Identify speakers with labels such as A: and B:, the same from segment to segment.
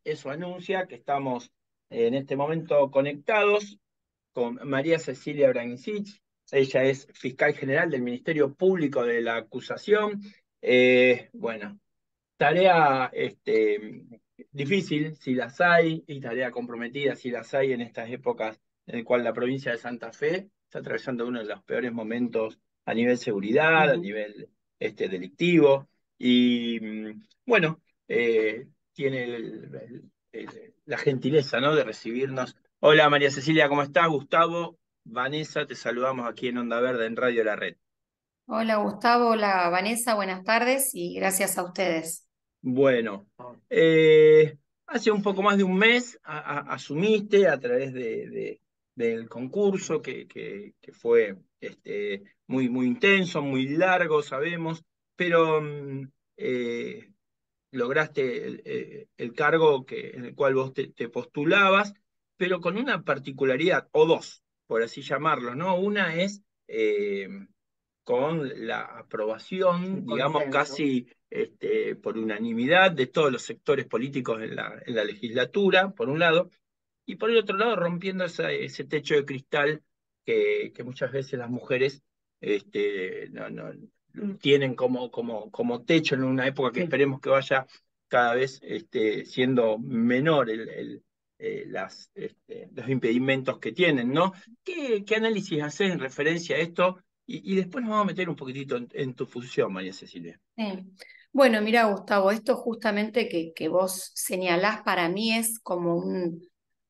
A: Eso anuncia que estamos en este momento conectados con María Cecilia Brancich. Ella es fiscal general del Ministerio Público de la Acusación. Bueno, tarea difícil si las hay y tarea comprometida si las hay en estas épocas en las cuales la provincia de Santa Fe está atravesando uno de los peores momentos a nivel seguridad, a nivel delictivo. Y bueno, tiene la gentileza, ¿no?, de recibirnos. Hola María Cecilia, ¿cómo estás? Gustavo, Vanessa, te saludamos aquí en Onda Verde en Radio La Red.
B: Hola Gustavo, hola Vanessa, buenas tardes y gracias a ustedes.
A: Bueno, hace un poco más de un mes asumiste a través del concurso que fue muy intenso, muy largo, sabemos, pero lograste el cargo en el cual vos te postulabas, pero con una particularidad, o dos, por así llamarlo, ¿no? Una es con la aprobación, digamos, casi por unanimidad de todos los sectores políticos en la legislatura, por un lado, y por el otro lado, rompiendo ese techo de cristal que muchas veces las mujeres no tienen como techo en una época que esperemos que vaya cada vez siendo menor los impedimentos que tienen, ¿no? ¿Qué análisis haces en referencia a esto? Y después nos vamos a meter un poquitito en tu función, María Cecilia.
B: Sí. Bueno, mira Gustavo, esto justamente que vos señalás para mí es como un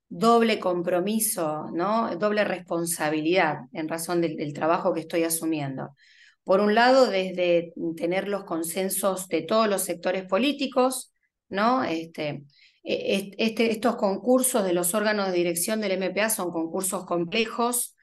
B: doble compromiso, ¿no? Doble responsabilidad en razón del trabajo que estoy asumiendo. Por un lado, desde tener los consensos de todos los sectores políticos, ¿no? Estos concursos de los órganos de dirección del MPA son concursos complejos.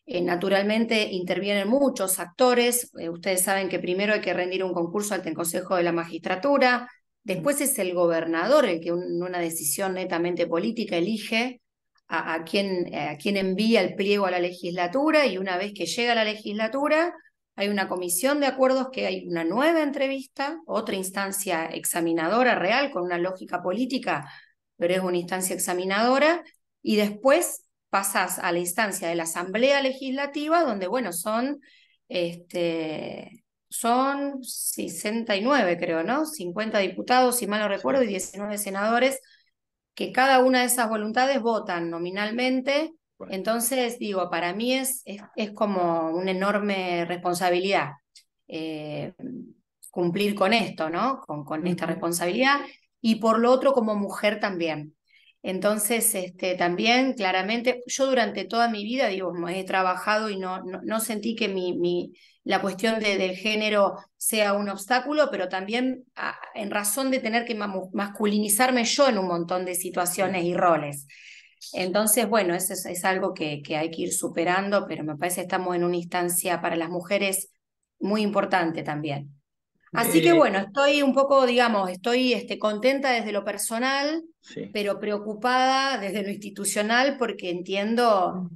B: Naturalmente intervienen muchos actores. Ustedes saben que primero hay que rendir un concurso ante el Consejo de la Magistratura, después es el gobernador el que en una decisión netamente política elige a quién envía el pliego a la legislatura, y una vez que llega a la legislatura hay una comisión de acuerdos, que hay una nueva entrevista, otra instancia examinadora real con una lógica política, pero es una instancia examinadora, y después pasas a la instancia de la Asamblea Legislativa, donde, bueno, son 69, creo, ¿no? 50 diputados, si mal no recuerdo,
A: Sí.
B: y 19 senadores, que cada una de esas voluntades votan nominalmente.
A: Bueno.
B: Entonces, digo, para mí es como una enorme responsabilidad eh, cumplir con esto, ¿no? Con esta responsabilidad, y por lo otro como mujer también. Entonces, también claramente, yo durante toda mi vida, digo, he trabajado y no sentí que la cuestión del género sea un obstáculo, pero también en razón de tener que masculinizarme yo en un montón de situaciones y roles. Entonces, bueno, eso es algo que hay que ir superando, pero me parece que estamos en una instancia para las mujeres muy importante también. Así que
A: Eh,
B: bueno, estoy un poco, digamos, estoy contenta desde lo personal,
A: sí.
B: pero preocupada desde lo institucional porque entiendo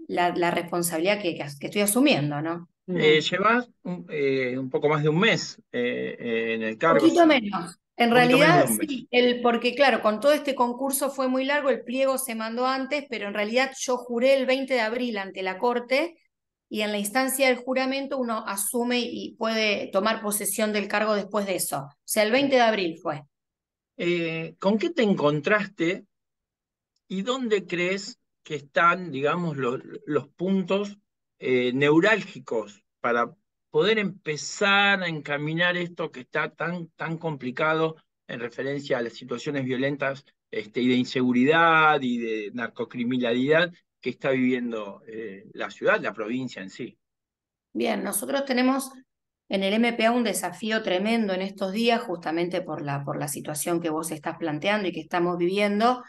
B: la responsabilidad que estoy asumiendo, ¿no?
A: Llevas un poco más de un mes en el cargo,
B: Poquito
A: sí.
B: menos. En
A: Un poquito menos de
B: realidad,
A: un mes.
B: sí, porque claro, con todo este concurso fue muy largo, el pliego se mandó antes, pero en realidad yo juré el 20 de abril ante la Corte, y en la instancia del juramento uno asume y puede tomar posesión del cargo después de eso. O sea, el 20 de abril fue.
A: ¿Con qué te encontraste y dónde crees que están, digamos, los puntos neurálgicos para poder empezar a encaminar esto que está tan complicado en referencia a las situaciones violentas y de inseguridad y de narcocriminalidad que está viviendo la ciudad, la provincia en sí?
B: Bien, nosotros tenemos en el MPA un desafío tremendo en estos días, justamente por la situación que vos estás planteando y que estamos viviendo,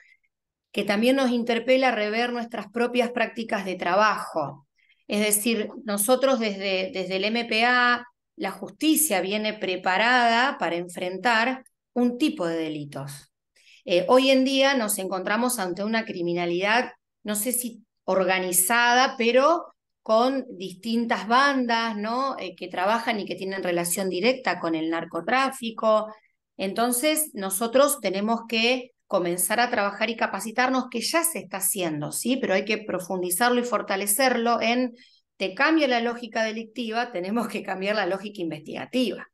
B: que también nos interpela a rever nuestras propias prácticas de trabajo. Es decir, nosotros desde el MPA, la justicia viene preparada para enfrentar un tipo de delitos. Hoy en día nos encontramos ante una criminalidad, no sé si organizada, pero con distintas bandas, ¿no? Que trabajan y que tienen relación directa con el narcotráfico. Entonces, nosotros tenemos que comenzar a trabajar y capacitarnos, que ya se está haciendo, ¿sí? Pero hay que profundizarlo y fortalecerlo en, te cambia la lógica delictiva, tenemos que cambiar la lógica investigativa.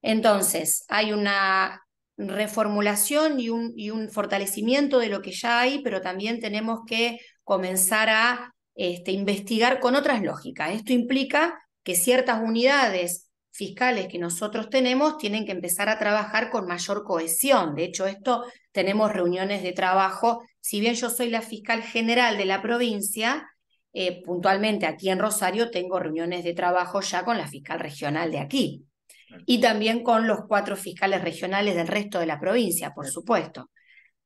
B: Entonces, hay una reformulación y un fortalecimiento de lo que ya hay, pero también tenemos que comenzar a investigar con otras lógicas. Esto implica que ciertas unidades fiscales que nosotros tenemos tienen que empezar a trabajar con mayor cohesión. De hecho, esto tenemos reuniones de trabajo. Si bien yo soy la fiscal general de la provincia, puntualmente aquí en Rosario tengo reuniones de trabajo ya con la fiscal regional de aquí y también con los 4 fiscales regionales del resto de la provincia, por supuesto.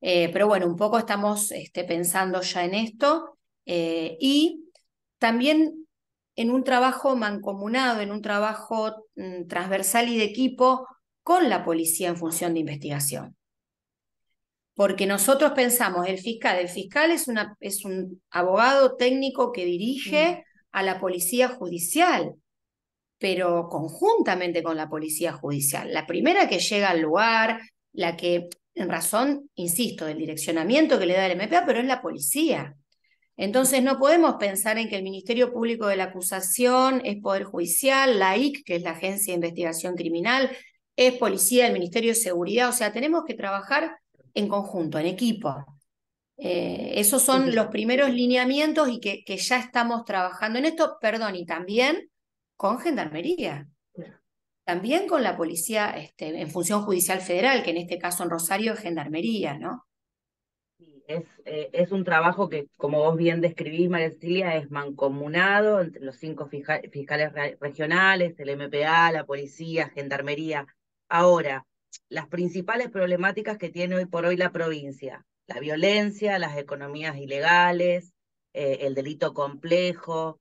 B: Pero bueno, un poco estamos pensando ya en esto y también en un trabajo mancomunado, en un trabajo transversal y de equipo con la policía en función de investigación. Porque nosotros pensamos, el fiscal es un abogado técnico que dirige a la policía judicial, pero conjuntamente con la policía judicial. La primera que llega al lugar, la que, en razón, insisto, del direccionamiento que le da el MPA, pero es la policía. Entonces no podemos pensar en que el Ministerio Público de la Acusación es Poder Judicial, la IC, que es la Agencia de Investigación Criminal, es Policía, el Ministerio de Seguridad, o sea, tenemos que trabajar en conjunto, en equipo. Esos son los primeros lineamientos y que ya estamos trabajando en esto, perdón, y también con Gendarmería, también con la policía en función judicial federal, que en este caso en Rosario es Gendarmería, ¿no?
C: Sí, es un trabajo que, como vos bien describís, María Cecilia, es mancomunado entre los 5 fiscales regionales, el MPA, la policía, Gendarmería. Ahora, las principales problemáticas que tiene hoy por hoy la provincia: la violencia, las economías ilegales, el delito complejo.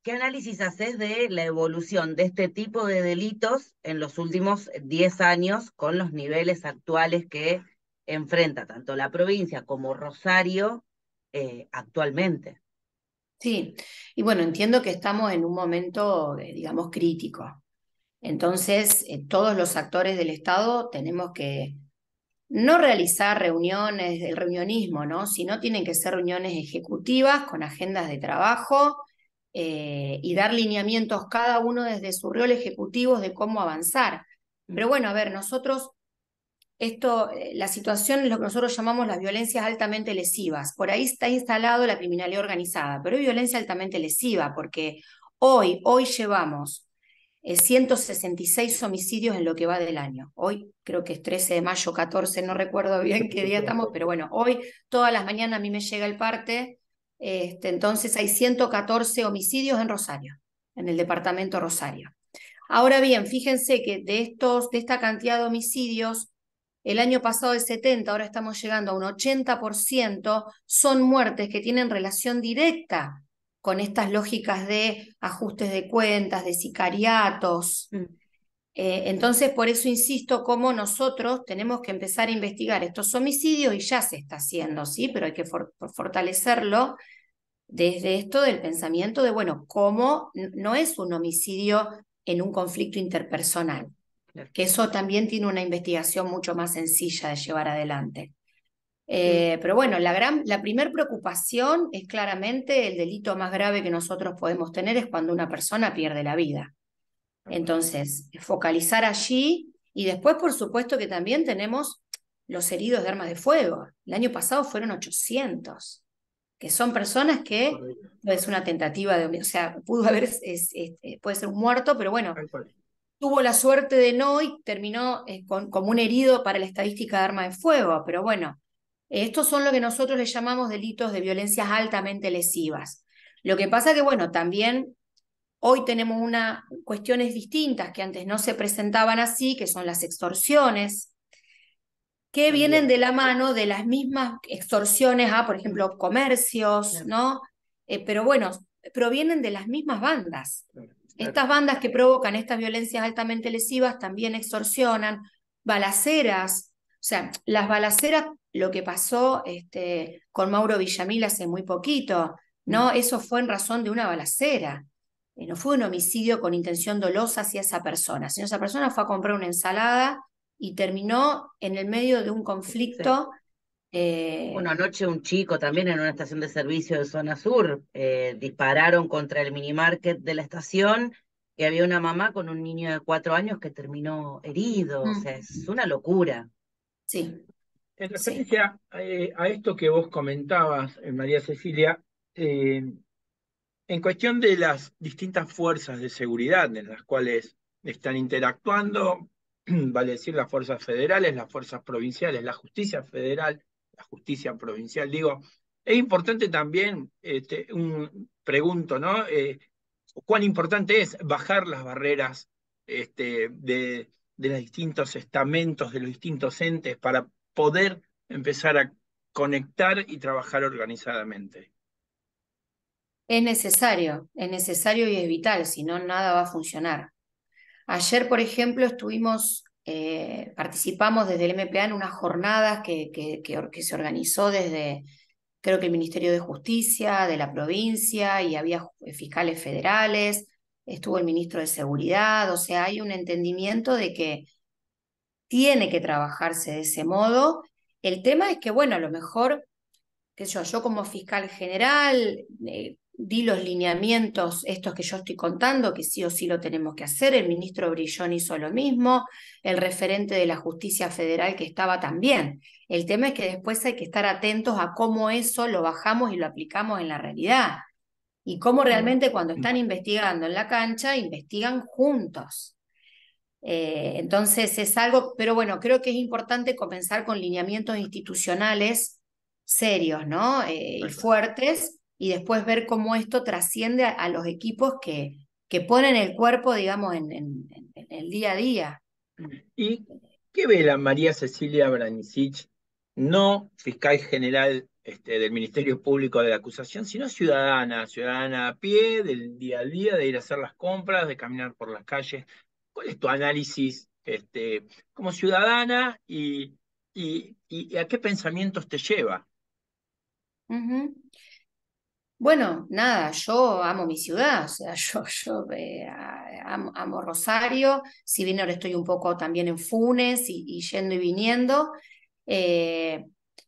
C: ¿Qué análisis haces de la evolución de este tipo de delitos en los últimos 10 años con los niveles actuales que enfrenta tanto la provincia como Rosario actualmente?
B: Sí, y bueno, entiendo que estamos en un momento, digamos, crítico. Entonces, todos los actores del Estado tenemos que no realizar reuniones del reunionismo, ¿no? Sino tienen que ser reuniones ejecutivas con agendas de trabajo y dar lineamientos cada uno desde su rol ejecutivo de cómo avanzar. Pero bueno, a ver, nosotros, la situación es lo que nosotros llamamos las violencias altamente lesivas. Por ahí está instalado la criminalidad organizada, pero hay violencia altamente lesiva porque hoy llevamos 166 homicidios en lo que va del año. Hoy creo que es 13 de mayo, 14, no recuerdo bien qué día estamos, pero bueno, hoy todas las mañanas a mí me llega el parte, entonces hay 114 homicidios en Rosario, en el departamento Rosario. Ahora bien, fíjense que de esta cantidad de homicidios, el año pasado de 70, ahora estamos llegando a un 80%, son muertes que tienen relación directa con estas lógicas de ajustes de cuentas, de sicariatos. Entonces, por eso insisto, cómo nosotros tenemos que empezar a investigar estos homicidios y ya se está haciendo, ¿sí? Pero hay que fortalecerlo desde esto del pensamiento de, bueno, cómo no es un homicidio en un conflicto interpersonal, que eso también tiene una investigación mucho más sencilla de llevar adelante. Pero bueno, la primer preocupación es claramente el delito más grave que nosotros podemos tener es cuando una persona pierde la vida. Entonces, focalizar allí y después, por supuesto, que también tenemos los heridos de armas de fuego. El año pasado fueron 800, que son personas que es una tentativa de, o sea, pudo haber, puede ser un muerto, pero bueno, tuvo la suerte de no y terminó como un herido para la estadística de arma de fuego, pero bueno, estos son lo que nosotros le llamamos delitos de violencias altamente lesivas. Lo que pasa que, bueno, también hoy tenemos cuestiones distintas que antes no se presentaban así, que son las extorsiones, que vienen de la mano de las mismas extorsiones a, por ejemplo, comercios, ¿no? Pero bueno, provienen de las mismas bandas. Estas bandas que provocan estas violencias altamente lesivas también extorsionan, balaceras, o sea, las balaceras, lo que pasó con Mauro Villamil hace muy poquito, No, eso fue en razón de una balacera. No fue un homicidio con intención dolosa hacia esa persona, sino esa persona fue a comprar una ensalada y terminó en el medio de un
C: Sí.
B: conflicto.
C: Bueno, anoche un chico también en una estación de servicio de zona sur dispararon contra el minimarket de la estación y había una mamá con un niño de 4 años que terminó herido. O sea, es una locura.
B: Sí,
A: En
B: sí.
A: referencia a esto que vos comentabas, María Cecilia, eh, en cuestión de las distintas fuerzas de seguridad en las cuales están interactuando, vale decir las fuerzas federales, las fuerzas provinciales, la justicia federal, la justicia provincial, digo, es importante también, pregunto, ¿no? ¿Cuán importante es bajar las barreras de los distintos estamentos, de los distintos entes, para poder empezar a conectar y trabajar organizadamente?
B: Es necesario y es vital, si no, nada va a funcionar. Ayer, por ejemplo, participamos desde el MPA en unas jornadas que se organizó desde, creo que el Ministerio de Justicia, de la provincia, y había fiscales federales, estuvo el ministro de Seguridad, o sea, hay un entendimiento de que tiene que trabajarse de ese modo. El tema es que, bueno, a lo mejor qué sé yo como fiscal general di los lineamientos, estos que yo estoy contando, que sí o sí lo tenemos que hacer, el ministro Brillón hizo lo mismo, el referente de la justicia federal que estaba también. El tema es que después hay que estar atentos a cómo eso lo bajamos y lo aplicamos en la realidad, y cómo realmente cuando están investigando en la cancha, investigan juntos. Entonces es algo, pero bueno, creo que es importante comenzar con lineamientos institucionales serios, ¿no? Y
A: Tal cual.
B: fuertes, y después ver cómo esto trasciende a los equipos que ponen el cuerpo, digamos, en el día a día.
A: ¿Y qué ve la María Cecilia Branicich, no fiscal general del Ministerio Público de la acusación, sino ciudadana, ciudadana a pie, del día a día, de ir a hacer las compras, de caminar por las calles? ¿Cuál es tu análisis como ciudadana y a qué pensamientos te lleva?
B: Ujú. Bueno, nada, yo amo mi ciudad, o sea, amo Rosario, si bien ahora estoy un poco también en Funes y yendo y viniendo. eh,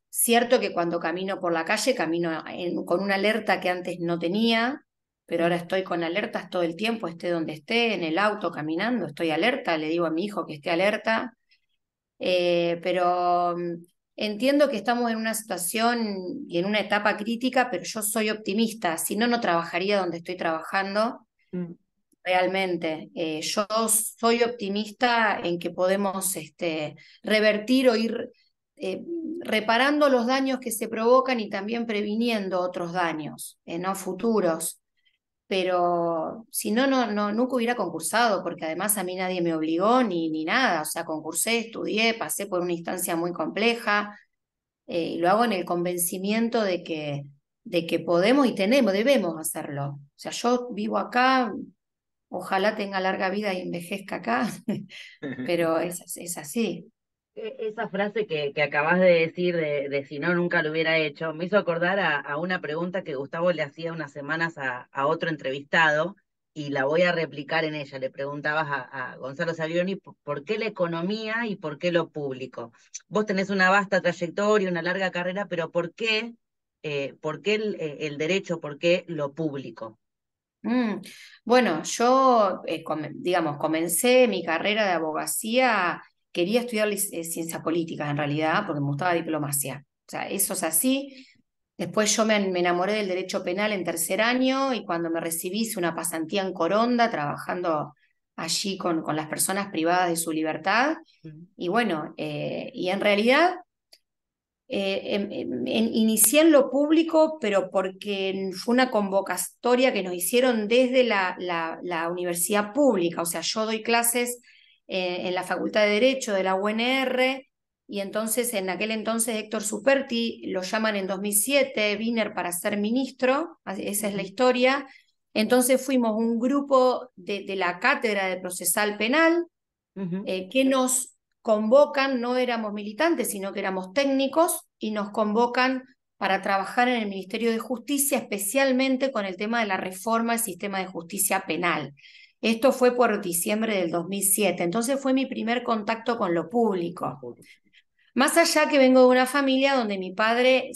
B: Cierto que cuando camino por la calle camino con una alerta que antes no tenía, pero ahora estoy con alertas todo el tiempo, esté donde esté, en el auto, caminando, estoy alerta, le digo a mi hijo que esté alerta. Pero entiendo que estamos en una situación y en una etapa crítica, pero yo soy optimista, si no, no trabajaría donde estoy trabajando
A: Mm.
B: realmente. Yo soy optimista en que podemos revertir o ir eh, reparando los daños que se provocan y también previniendo otros daños, no futuros. Pero si no, nunca hubiera concursado, porque además a mí nadie me obligó ni nada. O sea, concursé, estudié, pasé por una instancia muy compleja, y lo hago en el convencimiento de que podemos y debemos hacerlo. O sea, yo vivo acá, ojalá tenga larga vida y envejezca acá, pero es así.
C: Esa frase que acabas de decir de si no, nunca lo hubiera hecho, me hizo acordar a una pregunta que Gustavo le hacía unas semanas a otro entrevistado y la voy a replicar en ella. Le preguntabas a Gonzalo Savioni por qué la economía y por qué lo público. Vos tenés una vasta trayectoria, una larga carrera, pero por qué el derecho, por qué lo público?
B: Mm, Bueno, yo, digamos, comencé mi carrera de abogacía, quería estudiar ciencias políticas en realidad, porque me gustaba diplomacia. O sea, eso es así. Después yo me enamoré del derecho penal en tercer año y cuando me recibí hice una pasantía en Coronda, trabajando allí con las personas privadas de su libertad.
C: Mm.
B: Y bueno, y en realidad inicié en lo público, pero porque fue una convocatoria que nos hicieron desde la universidad pública. O sea, yo doy clases en la Facultad de Derecho de la UNR, y entonces en aquel entonces Héctor Superti lo llaman en 2007, Wiener para ser ministro, esa es la
C: Ujú,
B: historia. Entonces fuimos un grupo de la Cátedra de Procesal Penal,
C: ujú.
B: que nos convocan, no éramos militantes, sino que éramos técnicos, y nos convocan para trabajar en el Ministerio de Justicia, especialmente con el tema de la reforma del sistema de justicia penal. Esto fue por diciembre del 2007, entonces fue mi primer contacto con lo público. Más allá que vengo de una familia donde mi padre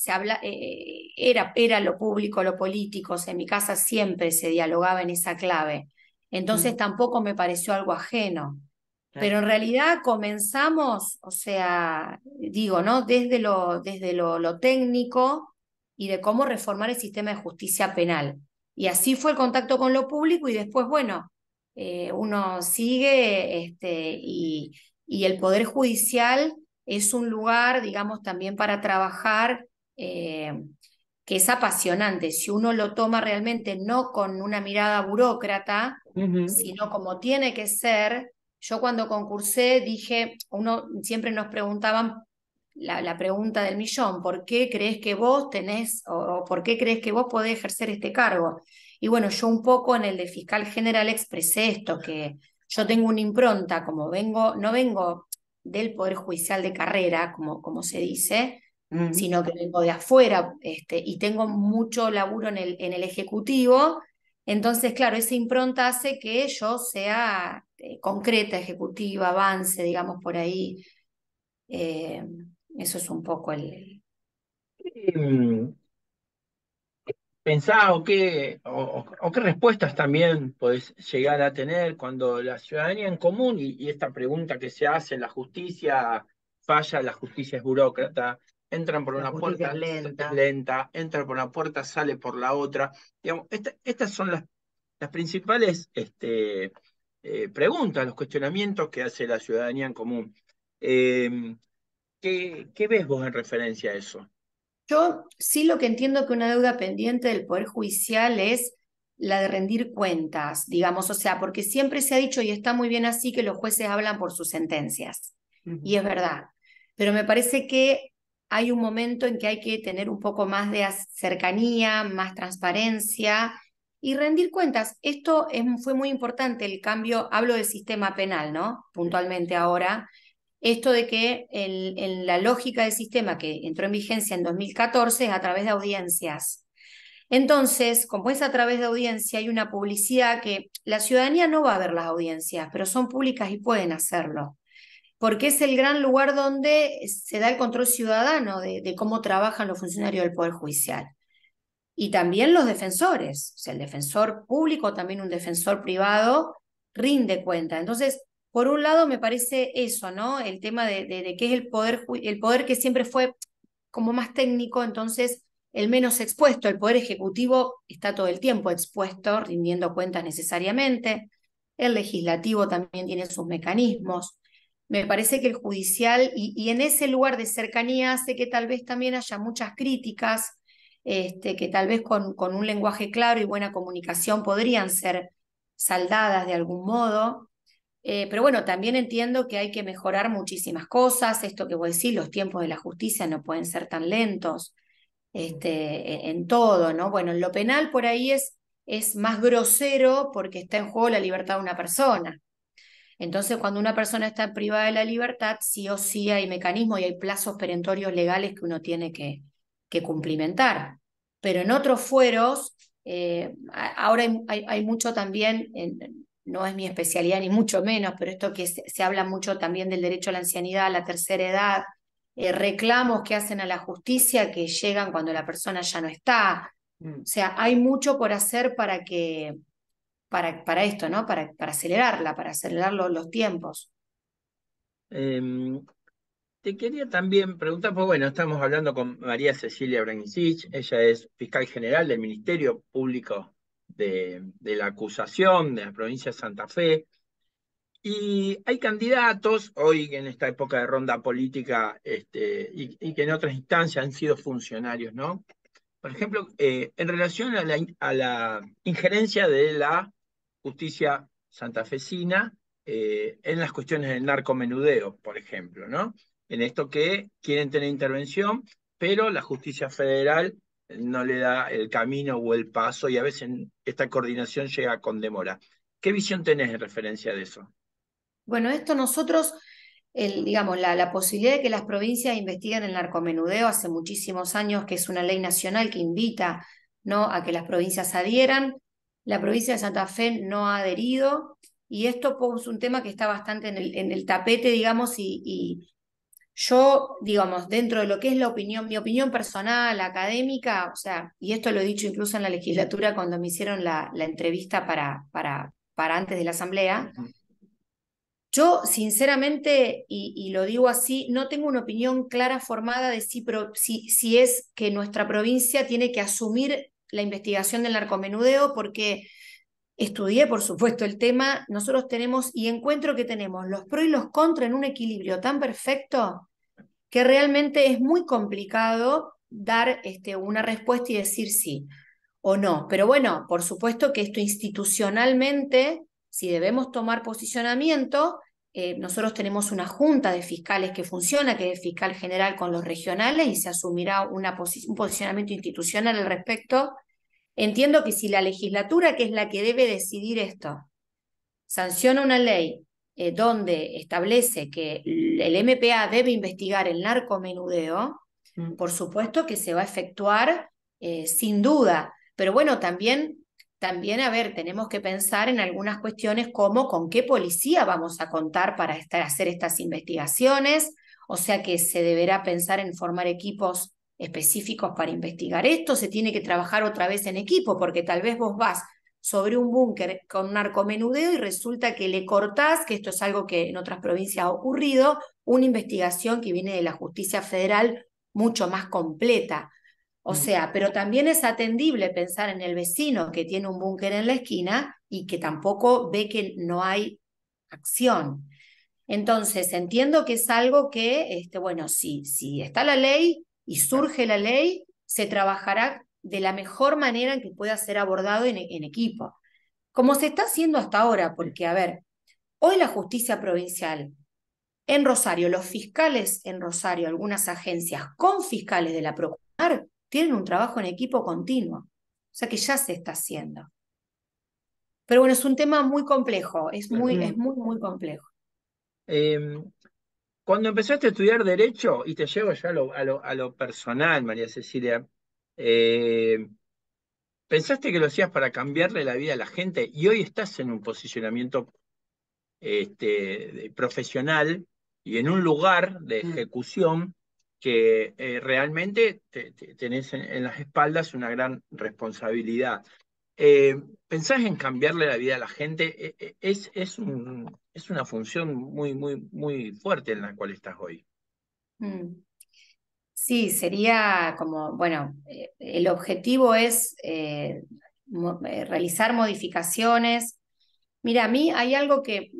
B: era lo público, lo político, o sea, en mi casa siempre se dialogaba en esa clave, entonces tampoco me pareció algo ajeno. Pero en realidad comenzamos, o sea, digo, ¿no? Desde lo técnico y de cómo reformar el sistema de justicia penal. Y así fue el contacto con lo público y después, bueno, uno sigue y el Poder Judicial es un lugar, digamos, también para trabajar que es apasionante. Si uno lo toma realmente no con una mirada burócrata, sino como tiene que ser. Yo cuando concursé dije, siempre nos preguntaban la pregunta del millón, ¿por qué crees que vos tenés o por qué crees que vos podés ejercer este cargo? Y bueno, yo un poco en el de fiscal general expresé esto, que yo tengo una impronta, como no vengo del Poder Judicial de carrera, como se dice, sino que vengo de afuera, y tengo mucho laburo en el Ejecutivo. Entonces, claro, esa impronta hace que yo sea concreta, ejecutiva, avance, digamos, por ahí. Eh, Eso es un poco
A: Mm, Pensá o qué respuestas también podés llegar a tener cuando la ciudadanía en común y esta pregunta que se hace, la justicia falla, la justicia es burócrata, entran por
C: La
A: una
C: justicia
A: puerta,
C: es lenta.
A: es lenta, entra por una puerta, sale por la otra. Digamos, estas son las principales preguntas, los cuestionamientos que hace la ciudadanía en común. Eh, ¿qué ves vos en referencia a eso?
B: Yo sí lo que entiendo que una deuda pendiente del Poder Judicial es la de rendir cuentas, digamos, o sea, porque siempre se ha dicho, y está muy bien así, que los jueces hablan por sus sentencias, y es verdad, pero me parece que hay un momento en que hay que tener un poco más de cercanía, más transparencia y rendir cuentas. Esto fue muy importante, el cambio, hablo del sistema penal, ¿no? Puntualmente ahora esto de que en la lógica del sistema que entró en vigencia en 2014 es a través de audiencias. Entonces, como es a través de audiencia, hay una publicidad que la ciudadanía no va a ver las audiencias, pero son públicas y pueden hacerlo, porque es el gran lugar donde se da el control ciudadano de cómo trabajan los funcionarios del Poder Judicial. Y también los defensores, o sea, el defensor público, también un defensor privado, rinde cuenta. Entonces, por un lado me parece eso, ¿no? El tema de qué es el poder que siempre fue como más técnico, entonces el menos expuesto. El poder ejecutivo está todo el tiempo expuesto, rindiendo cuentas necesariamente. El legislativo también tiene sus mecanismos. Me parece que el judicial, y en ese lugar de cercanía hace que tal vez también haya muchas críticas que tal vez con un lenguaje claro y buena comunicación podrían ser saldadas de algún modo. Pero bueno, también entiendo que hay que mejorar muchísimas cosas. Esto que voy a decir, los tiempos de la justicia no pueden ser tan lentos en todo, ¿no? Bueno, en lo penal por ahí es más grosero porque está en juego la libertad de una persona. Entonces, cuando una persona está privada de la libertad, sí o sí hay mecanismos y hay plazos perentorios legales que uno tiene que cumplimentar. Pero en otros fueros, ahora hay mucho también, no es mi especialidad ni mucho menos, pero esto que se habla mucho también del derecho a la ancianidad, a la tercera edad, reclamos que hacen a la justicia que llegan cuando la persona ya no está. O sea, hay mucho por hacer para esto, ¿no? Para acelerarla, para acelerar los tiempos.
A: Em, Te quería también preguntar, pues bueno, estamos hablando con María Cecilia Branicich, ella es fiscal general del Ministerio Público de la Acusación de la provincia de Santa Fe, y hay candidatos hoy en esta época de ronda política y que en otras instancias han sido funcionarios, ¿no? Por ejemplo, en relación a la injerencia de la justicia santafesina en las cuestiones del narcomenudeo, por ejemplo, ¿no? En esto que quieren tener intervención, pero la justicia federal no le da el camino o el paso y a veces esta coordinación llega con demora. ¿Qué visión tenés en referencia de eso?
B: Bueno, esto nosotros digamos, la posibilidad de que las provincias investiguen el narcomenudeo hace muchísimos años, que es una ley nacional que invita, ¿no?, a que las provincias adhieran. La provincia de Santa Fe no ha adherido, y esto es un tema que está bastante en el tapete, digamos, y yo, digamos, dentro de lo que es mi opinión personal, académica, o sea, y esto lo he dicho incluso en la legislatura cuando me hicieron la entrevista para antes de la asamblea, yo sinceramente, y lo digo así, no tengo una opinión clara formada de si es que nuestra provincia tiene que asumir la investigación del narcomenudeo, porque estudié, por supuesto, el tema. Nosotros tenemos, y encuentro que tenemos los pros y los contras en un equilibrio tan perfecto que realmente es muy complicado dar una respuesta y decir sí o no. Pero bueno, por supuesto que esto institucionalmente, si debemos tomar posicionamiento, nosotros tenemos una junta de fiscales que funciona, que es el fiscal general con los regionales, y se asumirá un posicionamiento institucional al respecto. Entiendo que si la legislatura, que es la que debe decidir esto, sanciona una ley donde establece que el MPA debe investigar el narcomenudeo, por supuesto que se va a efectuar sin duda. Pero bueno, también, a ver, tenemos que pensar en algunas cuestiones como con qué policía vamos a contar para hacer estas investigaciones, o sea que se deberá pensar en formar equipos específicos para investigar esto, se tiene que trabajar otra vez en equipo, porque tal vez vos vas sobre un búnker con narcomenudeo y resulta que le cortás, que esto es algo que en otras provincias ha ocurrido, una investigación que viene de la justicia federal mucho más completa. O sea, pero también es atendible pensar en el vecino que tiene un búnker en la esquina y que tampoco ve que no hay acción. Entonces, entiendo que es algo que, bueno, si está la ley y surge la ley, se trabajará de la mejor manera en que pueda ser abordado en equipo, como se está haciendo hasta ahora, porque, a ver, hoy la justicia provincial en Rosario, los fiscales en Rosario, algunas agencias con fiscales de la Procuraduría, tienen un trabajo en equipo continuo, o sea que ya se está haciendo. Pero bueno, es un tema muy complejo, es muy, muy complejo.
A: Cuando empezaste a estudiar Derecho, y te llevo ya a lo personal, María Cecilia, ¿pensaste que lo hacías para cambiarle la vida a la gente? Y hoy estás en un posicionamiento profesional y en un lugar de ejecución que realmente tenés en las espaldas una gran responsabilidad. ¿Pensás en cambiarle la vida a la gente? Es una función muy, muy, muy fuerte en la cual estás hoy.
B: Sí, sería como, bueno, el objetivo es realizar modificaciones. Mira, a mí hay algo que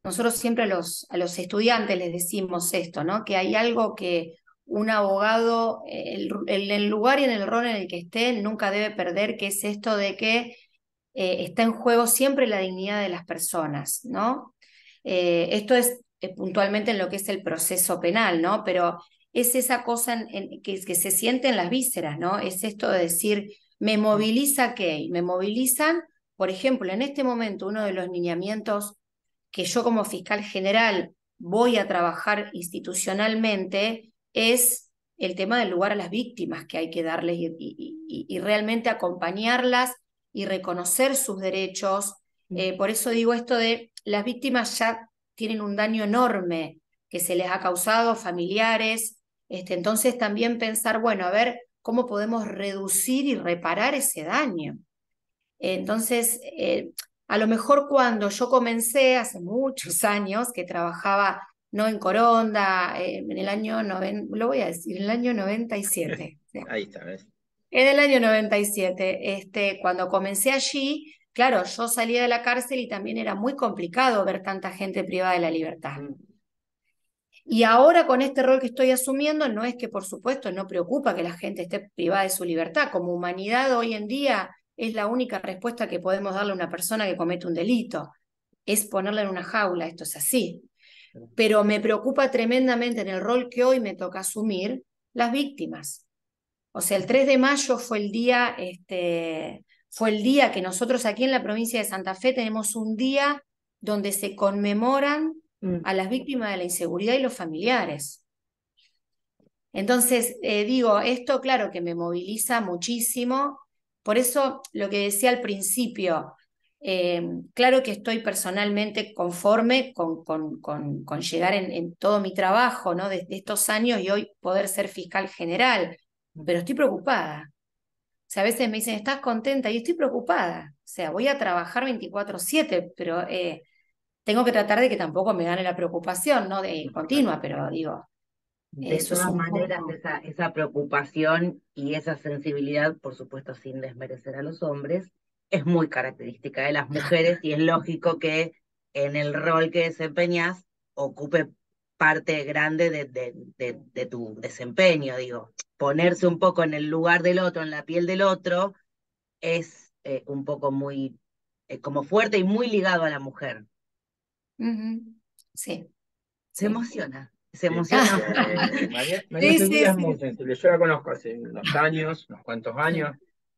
B: nosotros siempre a los estudiantes les decimos esto, ¿no? Que hay algo que un abogado, en el lugar y en el rol en el que esté, nunca debe perder, que es esto de que está en juego siempre la dignidad de las personas, ¿no? Esto es puntualmente en lo que es el proceso penal, ¿no? Pero es esa cosa que se siente en las vísceras, ¿no? Es esto de decir, ¿me moviliza qué? Me movilizan, por ejemplo, en este momento uno de los lineamientos que yo como fiscal general voy a trabajar institucionalmente es el tema del lugar a las víctimas que hay que darles y realmente acompañarlas y reconocer sus derechos. Por eso digo esto de las víctimas ya tienen un daño enorme que se les ha causado, familiares, entonces también pensar, bueno, a ver cómo podemos reducir y reparar ese daño. Entonces, a lo mejor cuando yo comencé, hace muchos años, que trabajaba no en Coronda, en el año, lo voy a decir, en el año 97.
A: Ahí está, ¿ves?
B: En el año 97, cuando comencé allí, claro, yo salía de la cárcel y también era muy complicado ver tanta gente privada de la libertad. Y ahora con este rol que estoy asumiendo, no es que por supuesto no preocupa que la gente esté privada de su libertad. Como humanidad hoy en día es la única respuesta que podemos darle a una persona que comete un delito, es ponerla en una jaula, esto es así. Pero me preocupa tremendamente en el rol que hoy me toca asumir las víctimas. O sea, el 3 de mayo fue el día que nosotros aquí en la provincia de Santa Fe tenemos un día donde se conmemoran a las víctimas de la inseguridad y los familiares. Entonces, digo, esto claro que me moviliza muchísimo, por eso lo que decía al principio, claro que estoy personalmente conforme con llegar en todo mi trabajo, ¿no? Desde estos años y hoy poder ser fiscal general, pero estoy preocupada. O sea, a veces me dicen, ¿estás contenta? Y estoy preocupada. O sea, voy a trabajar 24/7, pero tengo que tratar de que tampoco me gane la preocupación, ¿no? De continua, pero digo,
C: De
B: eso es
C: todas
B: un
C: maneras,
B: poco.
C: esa preocupación y esa sensibilidad, por supuesto, sin desmerecer a los hombres, es muy característica de las mujeres y es lógico que en el rol que desempeñas ocupe parte grande de tu desempeño, digo. Ponerse un poco en el lugar del otro, en la piel del otro, es un poco muy, como fuerte y muy ligado a la mujer.
B: Ujú. Sí, sí.
C: Se
A: Sí,
C: emociona.
A: porque María
B: Sí, sí,
A: Cecilia es muy
B: sí.
A: sensible. Yo la conozco hace unos años, unos cuantos
B: Sí.
A: años,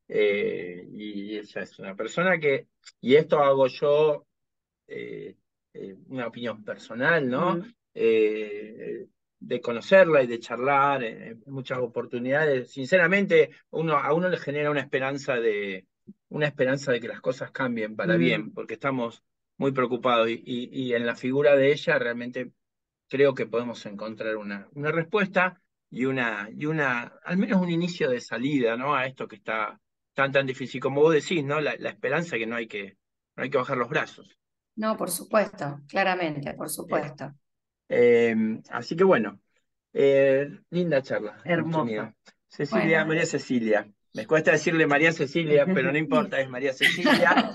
A: y ella es una persona que, y esto hago yo, eh, una opinión personal, ¿no?
C: Mm,
A: De conocerla y de charlar en muchas oportunidades. Sinceramente, a uno le genera una esperanza de que las cosas cambien para bien,
C: mm.
A: porque estamos muy preocupados y en la figura de ella realmente creo que podemos encontrar una respuesta al menos un inicio de salida, ¿no? A esto que está tan difícil. Como vos decís, ¿no? La esperanza que no hay que bajar los brazos.
B: No, por supuesto, claramente, por
A: Eh,
B: supuesto.
A: Así que bueno, linda charla hemos
C: Hermosa.
A: tenido. Cecilia,
B: Bueno.
A: María Cecilia. Me cuesta decirle María Cecilia, pero no
B: Sí.
A: importa, es María Cecilia.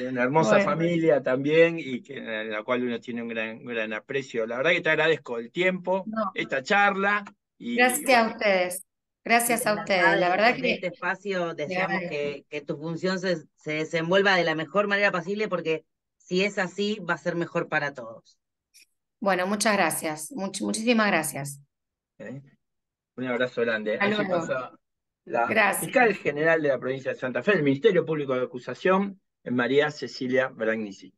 A: Una hermosa
B: Bueno,
A: familia también y en la cual uno tiene un gran aprecio. La verdad que te agradezco el tiempo,
B: no,
A: esta charla y
B: gracias a
A: bueno,
B: ustedes.
C: Y
B: Gracias
C: de
B: a
C: verdad,
B: ustedes. La verdad
C: desde
B: que
C: este espacio
B: le
C: deseamos
B: agradezco.
C: que tu función se desenvuelva de la mejor manera posible, porque si es así, va a ser mejor para todos.
B: Bueno, muchas gracias. Muchísimas gracias.
A: ¿eh? Un abrazo grande.
B: Hasta
A: Allí
B: luego.
A: pasó la fiscal
B: Gracias.
A: general de la provincia de Santa Fe, del Ministerio Público de Acusación, María Cecilia Bragnicic.